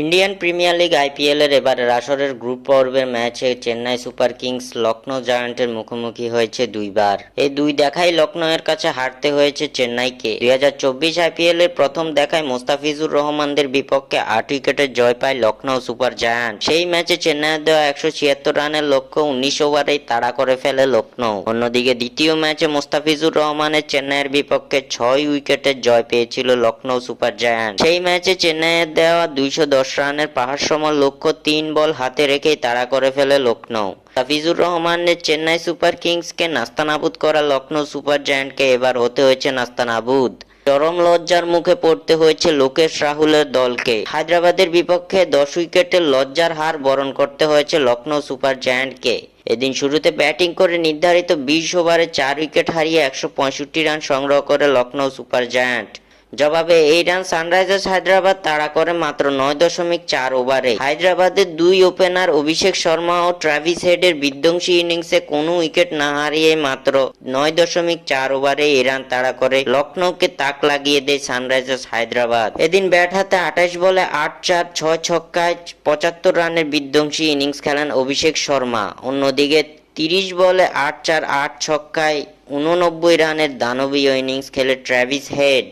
Indian premier league IPL এর এবারের আসরের গ্রুপ পর্বের ম্যাচে চেন্নাই সুপার কিংস লখনৌ জায়ান্টের মুখোমুখি হয়েছে দুইবার। এই দুই দেখায় লখনৌয়ের কাছে হারতে হয়েছে চেন্নাইকে। 2024 আইপিএল এর প্রথম দেখায় মোস্তাফিজুর রহমানদের বিপক্ষে 8 উইকেটের জয় পায় লখনৌ সুপার জায়ান্ট। সেই ম্যাচে চেন্নাইয়ের দেওয়া 176 রানের লক্ষ্য 19 ওভারেই তাড়া করে ফেলে লখনৌ। অন্যদিকে দ্বিতীয় ম্যাচে মোস্তাফিজুর রহমানের চেন্নাইয়ের বিপক্ষে 6 উইকেটের জয় পেয়েছিল লখনৌ সুপার জায়ান্ট। সেই ম্যাচে চেন্নাইয়ের দেওয়া 210 রানের পাহাড়সম লক্ষ্য 3 বল হাতে রেখেই তাড়া করে ফেলে লখনৌ। মোস্তাফিজুর রহমানের চেন্নাই সুপার কিংসকে নাস্তানাবুদ করা লখনৌ সুপার জায়ান্টকে এবার হতে হয়েছে নাস্তানাবুদ। চরম লজ্জার মুখে পড়তে হয়েছে লোকেশ রাহুলের দলকে। হায়দ্রাবাদের বিপক্ষে 10 উইকেটের লজ্জার হার বরণ করতে হয়েছে লখনৌ সুপার জায়ান্টকে। এদিন শুরুতে ব্যাটিং করে নির্ধারিত 20 ওভারে 4 উইকেট হারিয়ে 165 রান সংগ্রহ করে লখনৌ সুপার জায়ান্ট। জবাবে এই রান সানরাইজার্স হায়দ্রাবাদ তাড়া করে মাত্র 9.4 ওভারে। হায়দ্রাবাদের দুই ওপেনার অভিষেক শর্মা ও ট্রাভিস হেডের বিধ্বংসী ইনিংসে কোনো উইকেট না হারিয়ে মাত্র 9.4 ওভারে এই রান তাড়া করে লখনৌকে তাক লাগিয়ে দেয় সানরাইজার্স হায়দ্রাবাদ। এদিন ব্যাট হাতে 28 বলে 8-4 6 ছক্কায় 75 রানের বিধ্বংসী ইনিংস খেলেন অভিষেক শর্মা। অন্যদিকে 30 বলে 8-4 8 ছক্কায় 89 রানের দানবীয় ইনিংস খেলে ট্রাভিস হেড।